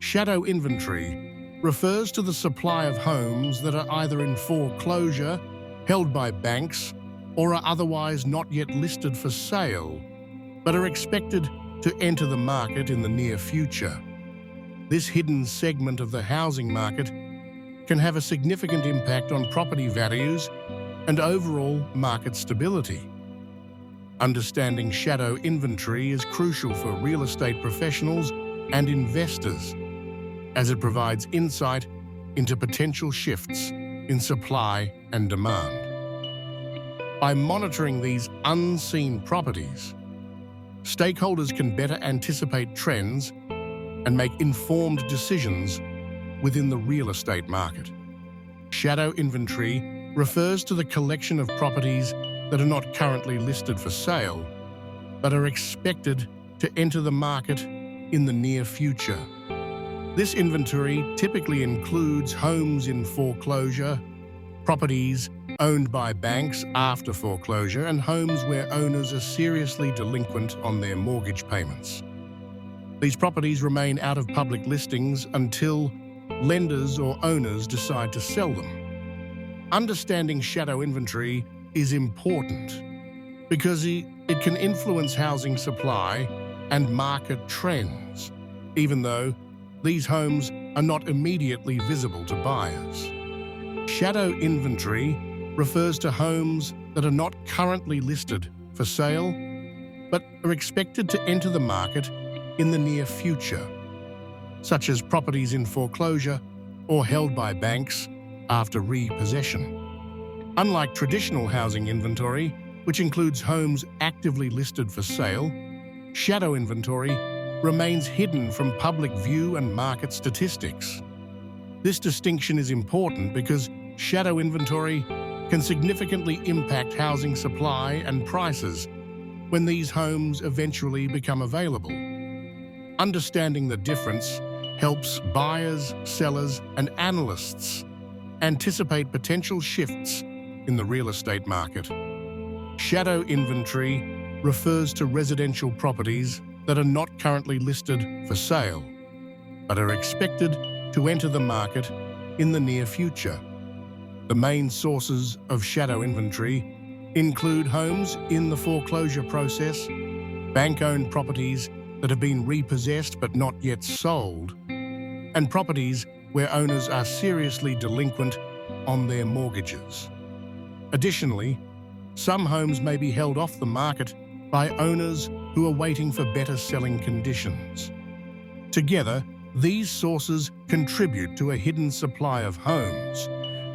Shadow inventory refers to the supply of homes that are either in foreclosure, held by banks, or are otherwise not yet listed for sale, but are expected to enter the market in the near future. This hidden segment of the housing market can have a significant impact on property values and overall market stability. Understanding shadow inventory is crucial for real estate professionals and investors, as it provides insight into potential shifts in supply and demand. By monitoring these unseen properties, stakeholders can better anticipate trends and make informed decisions within the real estate market. Shadow inventory refers to the collection of properties that are not currently listed for sale, but are expected to enter the market in the near future. This inventory typically includes homes in foreclosure, properties owned by banks after foreclosure, and homes where owners are seriously delinquent on their mortgage payments. These properties remain out of public listings until lenders or owners decide to sell them. Understanding shadow inventory is important because it can influence housing supply and market trends, even though these homes are not immediately visible to buyers. Shadow inventory refers to homes that are not currently listed for sale, but are expected to enter the market in the near future, such as properties in foreclosure or held by banks after repossession. Unlike traditional housing inventory, which includes homes actively listed for sale, shadow inventory remains hidden from public view and market statistics. This distinction is important because shadow inventory can significantly impact housing supply and prices when these homes eventually become available. Understanding the difference helps buyers, sellers, and analysts anticipate potential shifts in the real estate market. Shadow inventory refers to residential properties that are not currently listed for sale, but are expected to enter the market in the near future. The main sources of shadow inventory include homes in the foreclosure process, bank-owned properties that have been repossessed but not yet sold, and properties where owners are seriously delinquent on their mortgages. Additionally, some homes may be held off the market by owners who are waiting for better selling conditions. Together, these sources contribute to a hidden supply of homes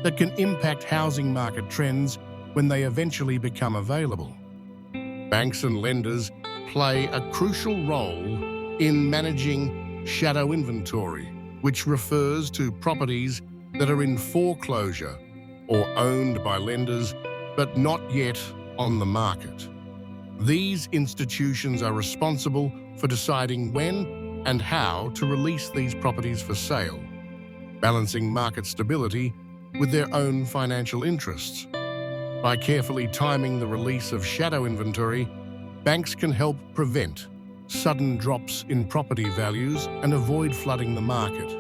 that can impact housing market trends when they eventually become available. Banks and lenders play a crucial role in managing shadow inventory, which refers to properties that are in foreclosure or owned by lenders but not yet on the market. These institutions are responsible for deciding when and how to release these properties for sale, balancing market stability with their own financial interests. By carefully timing the release of shadow inventory, banks can help prevent sudden drops in property values and avoid flooding the market.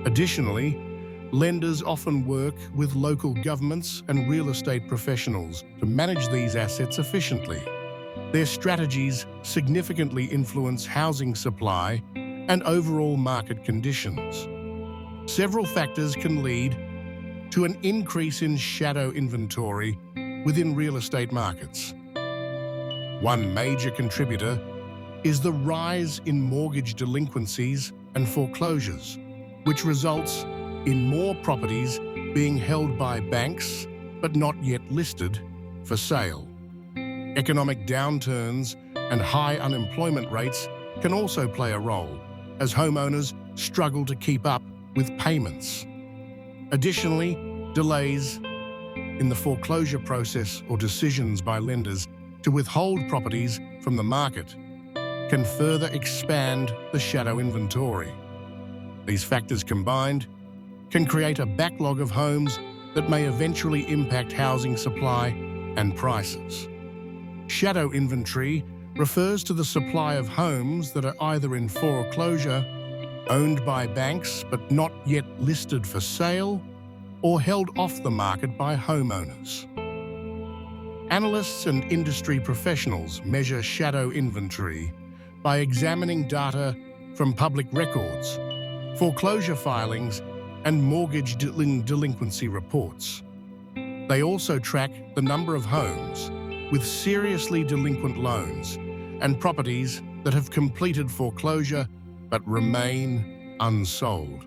Additionally, lenders often work with local governments and real estate professionals to manage these assets efficiently. Their strategies significantly influence housing supply and overall market conditions. Several factors can lead to an increase in shadow inventory within real estate markets. One major contributor is the rise in mortgage delinquencies and foreclosures, which results in more properties being held by banks but not yet listed for sale. Economic downturns and high unemployment rates can also play a role as homeowners struggle to keep up with payments. Additionally, delays in the foreclosure process or decisions by lenders to withhold properties from the market can further expand the shadow inventory. These factors combined can create a backlog of homes that may eventually impact housing supply and prices. Shadow inventory refers to the supply of homes that are either in foreclosure, owned by banks but not yet listed for sale, or held off the market by homeowners. Analysts and industry professionals measure shadow inventory by examining data from public records, foreclosure filings, and mortgage delinquency reports. They also track the number of homes with seriously delinquent loans and properties that have completed foreclosure but remain unsold.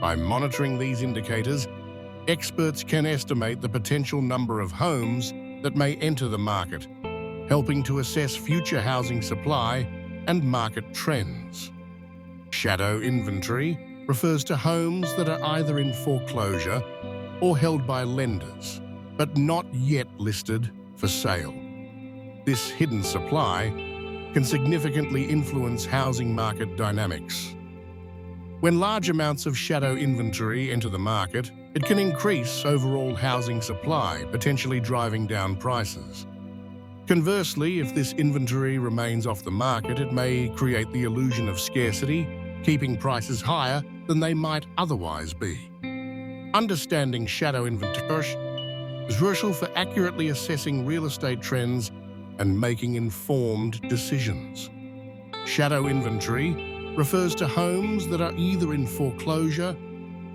By monitoring these indicators, experts can estimate the potential number of homes that may enter the market, helping to assess future housing supply and market trends. Shadow inventory refers to homes that are either in foreclosure or held by lenders, but not yet listed for sale. This hidden supply can significantly influence housing market dynamics. When large amounts of shadow inventory enter the market, it can increase overall housing supply, potentially driving down prices. Conversely, if this inventory remains off the market, it may create the illusion of scarcity, keeping prices higher than they might otherwise be. Understanding shadow inventory is crucial for accurately assessing real estate trends and making informed decisions. Shadow inventory refers to homes that are either in foreclosure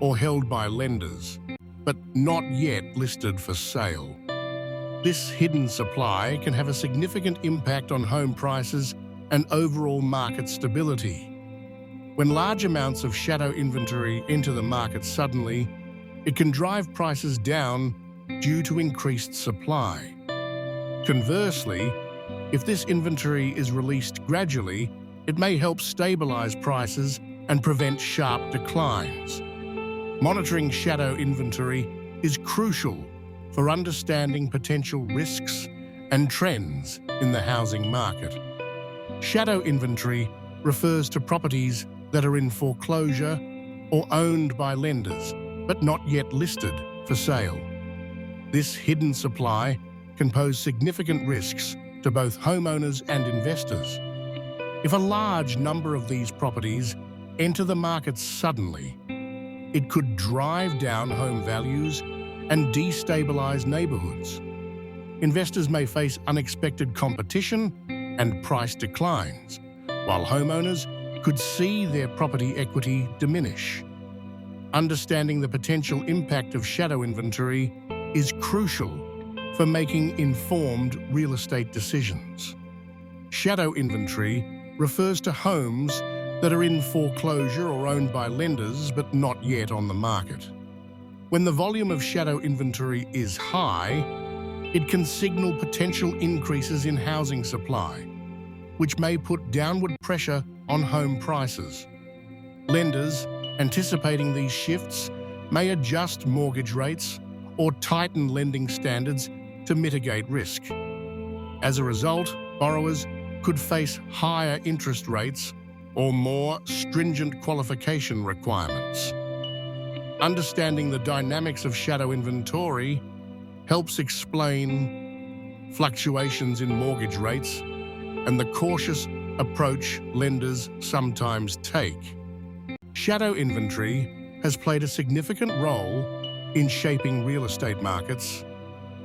or held by lenders, but not yet listed for sale. This hidden supply can have a significant impact on home prices and overall market stability. When large amounts of shadow inventory enter the market suddenly, it can drive prices down due to increased supply. Conversely, if this inventory is released gradually, it may help stabilize prices and prevent sharp declines. Monitoring shadow inventory is crucial for understanding potential risks and trends in the housing market. Shadow inventory refers to properties that are in foreclosure or owned by lenders, but not yet listed for sale. This hidden supply can pose significant risks to both homeowners and investors. If a large number of these properties enter the market suddenly, it could drive down home values and destabilize neighborhoods. Investors may face unexpected competition and price declines, while homeowners could see their property equity diminish. Understanding the potential impact of shadow inventory is crucial for making informed real estate decisions. Shadow inventory refers to homes that are in foreclosure or owned by lenders but not yet on the market. When the volume of shadow inventory is high, it can signal potential increases in housing supply, which may put downward pressure on home prices. Lenders, anticipating these shifts, may adjust mortgage rates or tighten lending standards to mitigate risk. As a result, borrowers could face higher interest rates or more stringent qualification requirements. Understanding the dynamics of shadow inventory helps explain fluctuations in mortgage rates and the cautious approach lenders sometimes take. Shadow inventory has played a significant role in shaping real estate markets,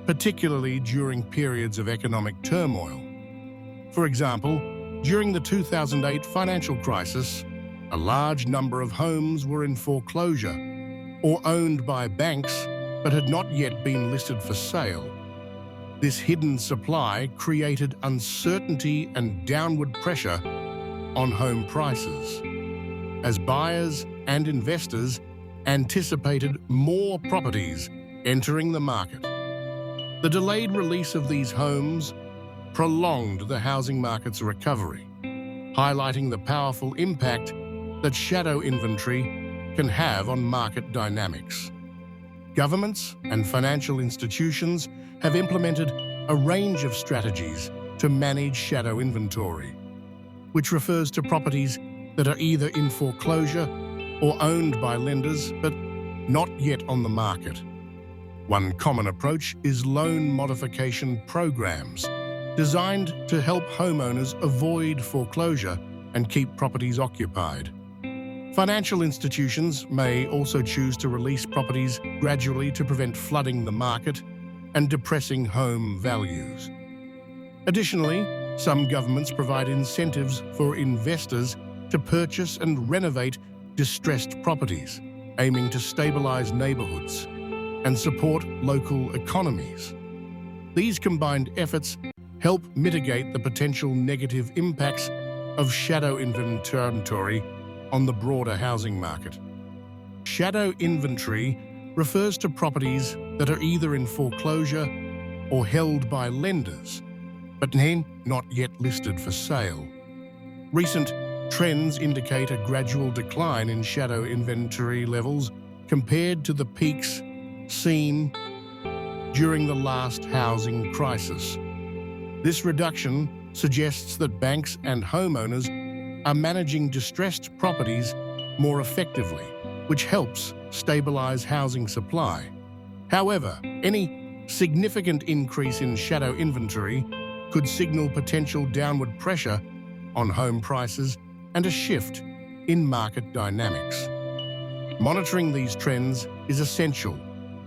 particularly during periods of economic turmoil. For example, during the 2008 financial crisis, a large number of homes were in foreclosure or owned by banks but had not yet been listed for sale. This hidden supply created uncertainty and downward pressure on home prices, as buyers and investors anticipated more properties entering the market. The delayed release of these homes prolonged the housing market's recovery, highlighting the powerful impact that shadow inventory can have on market dynamics. Governments and financial institutions have implemented a range of strategies to manage shadow inventory, which refers to properties that are either in foreclosure or owned by lenders but not yet on the market. One common approach is loan modification programs, designed to help homeowners avoid foreclosure and keep properties occupied. Financial institutions may also choose to release properties gradually to prevent flooding the market and depressing home values. Additionally, some governments provide incentives for investors to purchase and renovate distressed properties, aiming to stabilize neighborhoods and support local economies. These combined efforts help mitigate the potential negative impacts of shadow inventory on the broader housing market. Shadow inventory refers to properties that are either in foreclosure or held by lenders, but not yet listed for sale. Recent trends indicate a gradual decline in shadow inventory levels compared to the peaks seen during the last housing crisis. This reduction suggests that banks and homeowners are managing distressed properties more effectively, which helps stabilize housing supply. However, any significant increase in shadow inventory could signal potential downward pressure on home prices and a shift in market dynamics. Monitoring these trends is essential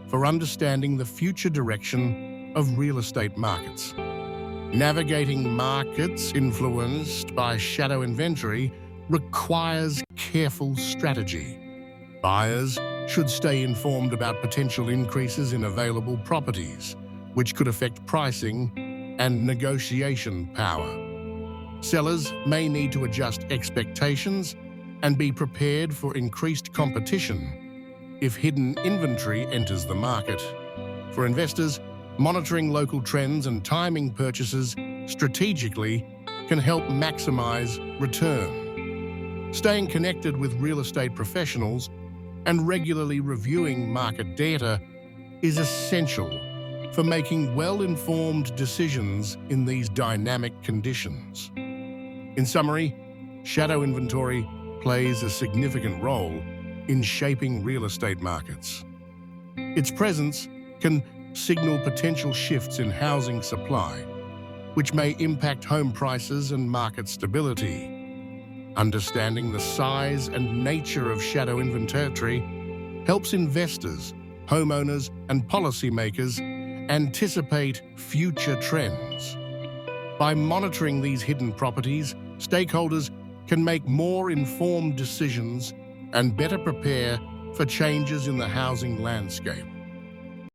for understanding the future direction of real estate markets. Navigating markets influenced by shadow inventory requires careful strategy. Buyers should stay informed about potential increases in available properties, which could affect pricing and negotiation power. Sellers may need to adjust expectations and be prepared for increased competition if hidden inventory enters the market. For investors, monitoring local trends and timing purchases strategically can help maximize return. Staying connected with real estate professionals and regularly reviewing market data is essential for making well-informed decisions in these dynamic conditions. In summary, shadow inventory plays a significant role in shaping real estate markets. Its presence can signal potential shifts in housing supply, which may impact home prices and market stability. Understanding the size and nature of shadow inventory helps investors, homeowners, and policymakers anticipate future trends. By monitoring these hidden properties, stakeholders can make more informed decisions and better prepare for changes in the housing landscape.